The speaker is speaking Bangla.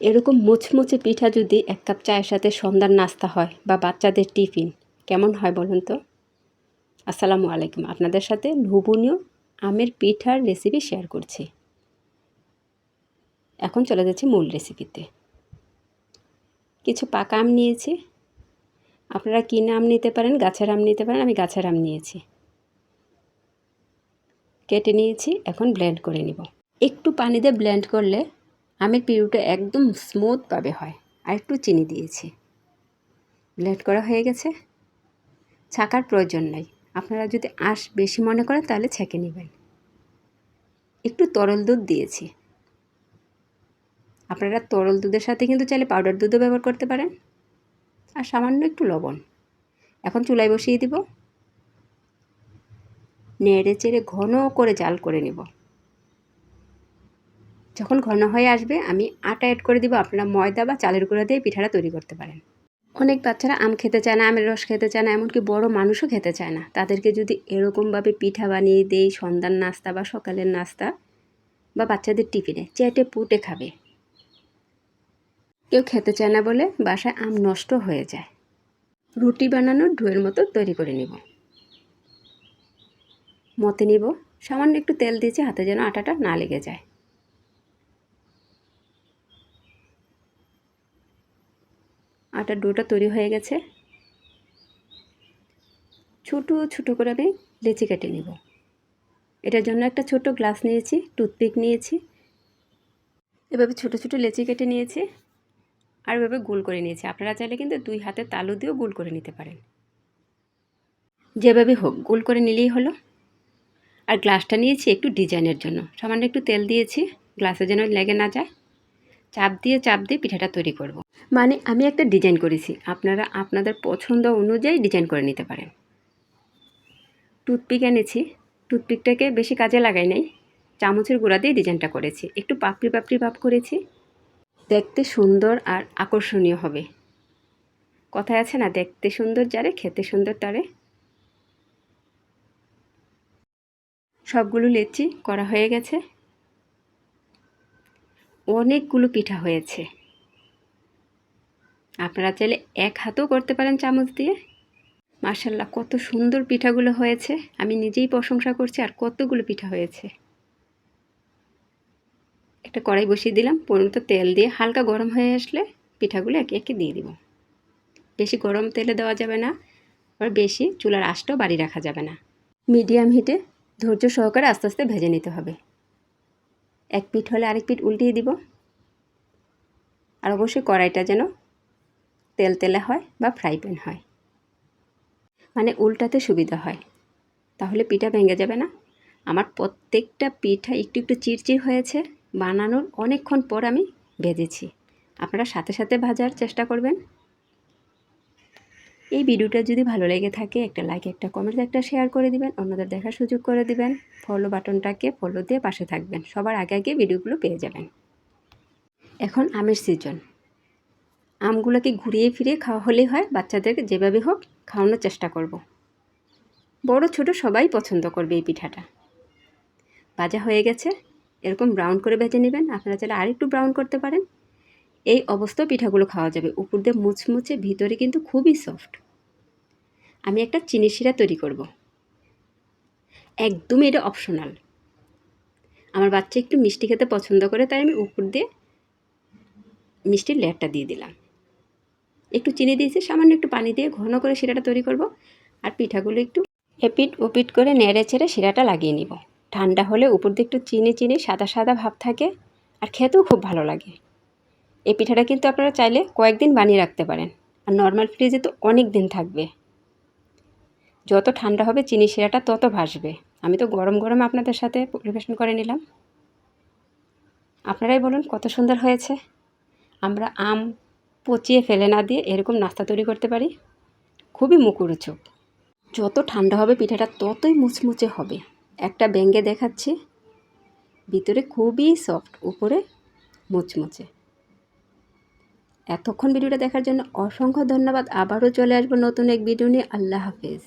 এরকম মুচমুচে পিঠা যদি এক কাপ চায়ের সাথে সন্ধ্যার নাস্তা হয় বা বাচ্চাদের টিফিন, কেমন হয় বলুন তো? আসসালামু আলাইকুম, আপনাদের সাথে লোভনীয় আমের পিঠার রেসিপি শেয়ার করছি। এখন চলে যাচ্ছি মূল রেসিপিতে। কিছু পাকা আম নিয়েছি, আপনারা কিনে আম নিতে পারেন, গাছের আম নিতে পারেন, আমি গাছের আম নিয়েছি। কেটে নিয়েছি, এখন ব্লেন্ড করে নিব। একটু পানি দিয়ে ব্লেন্ড করলে আমের পিউরিটা একদম স্মুথভাবে হয়। আর একটু চিনি দিয়েছি। ব্লেন্ড করা হয়ে গেছে, ছাকার প্রয়োজন নাই। আপনারা যদি আঁশ বেশি মনে করেন তাহলে ছেঁকে নেবেন। একটু তরল দুধ দিয়েছি। আপনারা তরল দুধের সাথে কিন্তু চাইলে পাউডার দুধও ব্যবহার করতে পারেন। আর সামান্য একটু লবণ। এখন চুলায় বসিয়ে দিব। নেড়ে চেড়ে ঘন করে জাল করে নেব। যখন ঘন হয়ে আসবে আমি আটা অ্যাড করে দিব। আপনারা ময়দা বা চালের গুঁড়া দিয়ে পিঠাটা তৈরি করতে পারেন। অনেক বাচ্চারা আম খেতে চায় না, আমের রস খেতে চায় না, এমনকি বড় মানুষও খেতে চায় না। তাদেরকে যদি এরকমভাবে পিঠা বানিয়ে দেই সন্ধ্যার নাস্তা বা সকালের নাস্তা বা বাচ্চাদের টিফিনে, চেটে পুটে খাবে। কেউ খেতে চায় না বলে বাসায় আম নষ্ট হয়ে যায়। রুটি বানানোর ডোয়ের মতো তৈরি করে নিব। মতে নিব, সামান্য একটু তেল দিয়েছি হাতে যেন আটাটা না লেগে যায়। আটার ডোটা তৈরি হয়ে গেছে। ছোট ছোট করে আমি লেচি কেটে নিব। এটার জন্য একটা ছোট গ্লাস নিয়েছি, টুথপিক নিয়েছি। এভাবে ছোট ছোট লেচি কেটে নিয়েছি আর এভাবে গোল করে নিয়েছি। আপনারা চাইলে কিন্তু 2 হাতের তালু দিয়েও গোল করে নিতে পারেন। যেভাবে হোক গোল করে নিলেই হলো। আর গ্লাসটা নিয়েছি একটু ডিজাইনের জন্য। সামান্য একটু তেল দিয়েছি, গ্লাসে যেন লেগে না যায়। চাপ দিয়ে পিঠাটা তৈরি করব। মানে আমি একটা ডিজাইন করেছি, আপনারা আপনাদের পছন্দ অনুযায়ী ডিজাইন করে নিতে পারেন। টুথপিক এনেছি, টুথপিকটাকে বেশি কাজে লাগাই নাই, চামচের গুঁড়া দিয়ে ডিজাইনটা করেছি। একটু পাপড়ি পাপড়ি ভাব করেছি, দেখতে সুন্দর আর আকর্ষণীয় হবে। কথায় আছে না, দেখতে সুন্দর যারে খেতে সুন্দর তারে। সবগুলো লেচি করা হয়ে গেছে। অনেকগুলো পিঠা হয়েছে। আপনারা চাইলে এক হাতেও করতে পারেন চামচ দিয়ে। মাশাআল্লাহ, কত সুন্দর পিঠাগুলো হয়েছে। আমি নিজেই প্রশংসা করছি। আর কতগুলো পিঠা হয়েছে। একটা কড়াই বসিয়ে দিলাম, পরিমিত তেল দিয়ে হালকা গরম হয়ে আসলে পিঠাগুলো একে একে দিয়ে দিব। বেশি গরম তেলে দেওয়া যাবে না, আর বেশি চুলার আঁচটাও বাড়িয়ে রাখা যাবে না। মিডিয়াম হিটে ধৈর্য সহকারে আস্তে আস্তে ভেজে নিতে হবে। এক পিঠ হলে আরেক পিঠ উল্টিয়ে দিব। আর অবশ্যই কড়াইটা যেন তেলতেলে হয় বা ফ্রাই প্যান হয়, মানে উল্টাতে সুবিধা হয়, তাহলে পিঠা ভেঙে যাবে না। আমার প্রত্যেকটা পিঠা একটু একটু চিরচির হয়েছে। বানানোর অনেকক্ষণ পর আমি ভেজেছি। আপনারা সাথে সাথে ভাজার চেষ্টা করবেন। এই ভিডিওটা যদি ভালো লেগে থাকে একটা লাইক, একটা কমেন্ট, একটা শেয়ার করে দিবেন, অন্যদের দেখার সুযোগ করে দিবেন। ফলো বাটনটাকে ফলো দিয়ে পাশে থাকবেন, সবার আগে আগে ভিডিওগুলো পেয়ে যাবেন। এখন আমের সিজন, আমগুলোকে ঘুরিয়ে ফিরিয়ে খাওয়া হলেই হয়। বাচ্চাদেরকে যেভাবে হোক খাওয়ানোর চেষ্টা করব। বড় ছোট সবাই পছন্দ করবে এই পিঠাটা। ভাজা হয়ে গেছে, এরকম ব্রাউন করে ভেজে নেবেন। আপনারা চাইলে আরেকটু ব্রাউন করতে পারেন। এই অবস্থায় পিঠাগুলো খাওয়া যাবে। উপর দিয়ে মুচমুচে, ভিতরে কিন্তু খুবই সফট। আমি একটা চিনি শিরা তৈরি করব। একদমই এটা অপশনাল। আমার বাচ্চা একটু মিষ্টি খেতে পছন্দ করে, তাই আমি উপর দিয়ে মিষ্টির লেয়ারটা দিয়ে দিলাম। একটু চিনি দিয়েছি, সামান্য একটু পানি দিয়ে ঘন করে শিরাটা তৈরি করব। আর পিঠাগুলো একটু এপিট ওপিট করে নেড়ে চেড়ে শিরাটা লাগিয়ে নিব। ঠান্ডা হলে উপর দিয়ে একটু চিনি চিনি সাদা সাদা ভাব থাকে, আর খেতেও খুব ভালো লাগে। এই পিঠাটা কিন্তু আপনারা চাইলে কয়েকদিন বানিয়ে রাখতে পারেন। আর নর্মাল ফ্রিজে তো অনেক দিন থাকবে। যত ঠান্ডা হবে চিনি শিরাটা তত ভাসবে। আমি তো গরম গরম আপনাদের সাথে পরিবেশন করে নিলাম। আপনারাই বলুন কত সুন্দর হয়েছে। আমরা আম পচিয়ে ফেলে না দিয়ে এরকম নাস্তা তৈরি করতে পারি। খুবই মুখরোচক। যত ঠান্ডা হবে পিঠাটা ততই মুচমুচে হবে। একটা ভেঙে দেখাচ্ছি, ভিতরে খুবই সফট, উপরে মুচমুচে। এতক্ষণ ভিডিওটা দেখার জন্য অসংখ্য ধন্যবাদ। আবারও চলে আসবো নতুন এক ভিডিও নিয়ে। আল্লাহ হাফেজ।